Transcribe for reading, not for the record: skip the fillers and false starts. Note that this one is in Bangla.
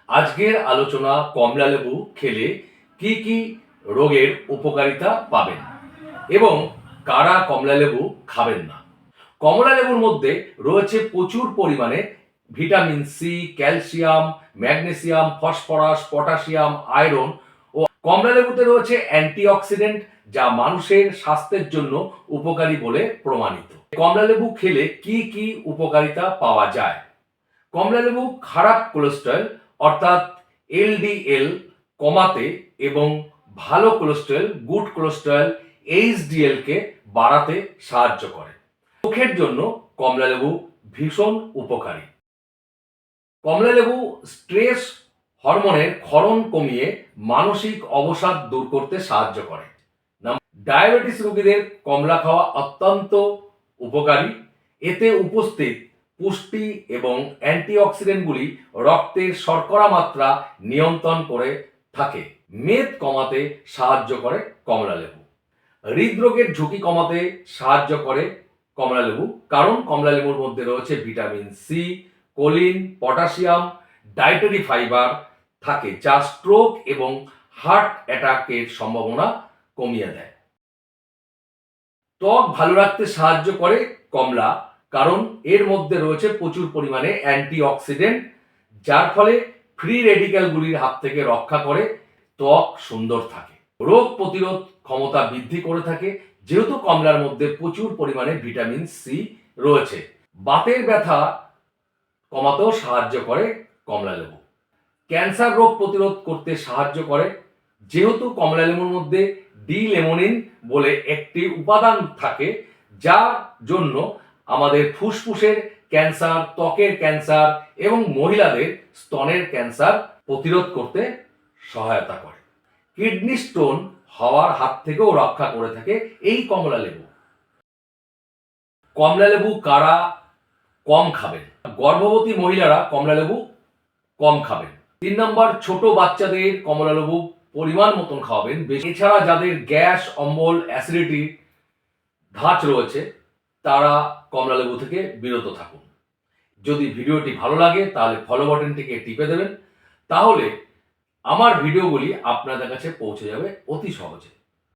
আজকের আলোচনা কমলা লেবু খেলে কি কি রোগের উপকারিতা পাবেন এবং কারা কমলা লেবু খাবেন না। কমলা লেবুর মধ্যে রয়েছে প্রচুর পরিমাণে vitamin C, calcium, magnesium, phosphorus, potassium, iron ও কমলা লেবুতে রয়েছে অ্যান্টিঅক্সিডেন্ট যা মানুষের স্বাস্থ্যের জন্য উপকারী বলে প্রমাণিত। কমলা লেবু খেলে কি কি উপকারিতা পাওয়া যায়? কমলা লেবু খারাপ কোলেস্টেরল অর্থাৎ এলডিএল কমাতে এবং ভালো কোলেস্টেরল গুড কোলেস্টেরল এইচডিএল কে বাড়াতে সাহায্য করে। চোখের জন্য কমলা লেবু ভীষণ উপকারী। কমলা লেবু স্ট্রেস হরমোনের ক্ষরণ কমিয়ে মানসিক অবসাদ দূর করতে সাহায্য করে। ডায়াবেটিস রোগীদের কমলা খাওয়া অত্যন্ত উপকারী। এতে উপস্থিত পুষ্টি এবং অ্যান্টিঅক্সিডেন্টগুলি রক্তের শর্করা মাত্রা নিয়ন্ত্রণ করে থাকে। মেদ কমাতে সাহায্য করে কমলা লেবু। হৃদরোগের ঝুঁকি কমাতে সাহায্য করে কমলা লেবু, কারণ কমলা লেবুর মধ্যে রয়েছে vitamin C, choline, potassium, dietary fibre থাকে যা স্ট্রোক এবং হার্ট অ্যাটাকের সম্ভাবনা কমিয়ে দেয়। ত্বক ভালো রাখতে সাহায্য করে কমলা, কারণ এর মধ্যে রয়েছে প্রচুর পরিমাণে অ্যান্টিঅক্সিডেন্ট যার ফলে ফ্রি রেডিক্যালগুলির হাত থেকে রক্ষা করে ত্বক সুন্দর থাকে। রোগ প্রতিরোধ ক্ষমতা বৃদ্ধি করে থাকে যেহেতু কমলার মধ্যে প্রচুর পরিমাণে ভিটামিন সি রয়েছে। বাতের ব্যথা কমাতেও সাহায্য করে কমলা লেবু। ক্যান্সার রোগ প্রতিরোধ করতে সাহায্য করে যেহেতু কমলা লেবুর মধ্যে ডি-লেমোনিন বলে একটি উপাদান থাকে যার জন্য আমাদের ফুসফুসের ক্যান্সার, ত্বকের ক্যান্সার এবং মহিলাদের স্তনের ক্যান্সার প্রতিরোধ করতে সহায়তা করে। কিডনি স্টোন হওয়ার হাত থেকেও রক্ষা করে থাকে এই কমলা লেবু। কমলা লেবু কারা কম খাবেন? গর্ভবতী মহিলারা কমলা লেবু কম খাবেন। 3 নম্বর, ছোট বাচ্চাদের কমলা লেবু পরিমাণ মতন খাওয়াবেন। এছাড়া যাদের গ্যাস, অম্বল, অ্যাসিডিটি ধাঁচ রয়েছে তারা কমলা লেবু থেকে বিরত থাকুন। যদি ভিডিওটি ভালো লাগে তাহলে ফলো বাটনটিকে টিপে দেবেন, তাহলে আমার ভিডিওগুলি আপনাদের কাছে পৌঁছে যাবে অতি সহজে।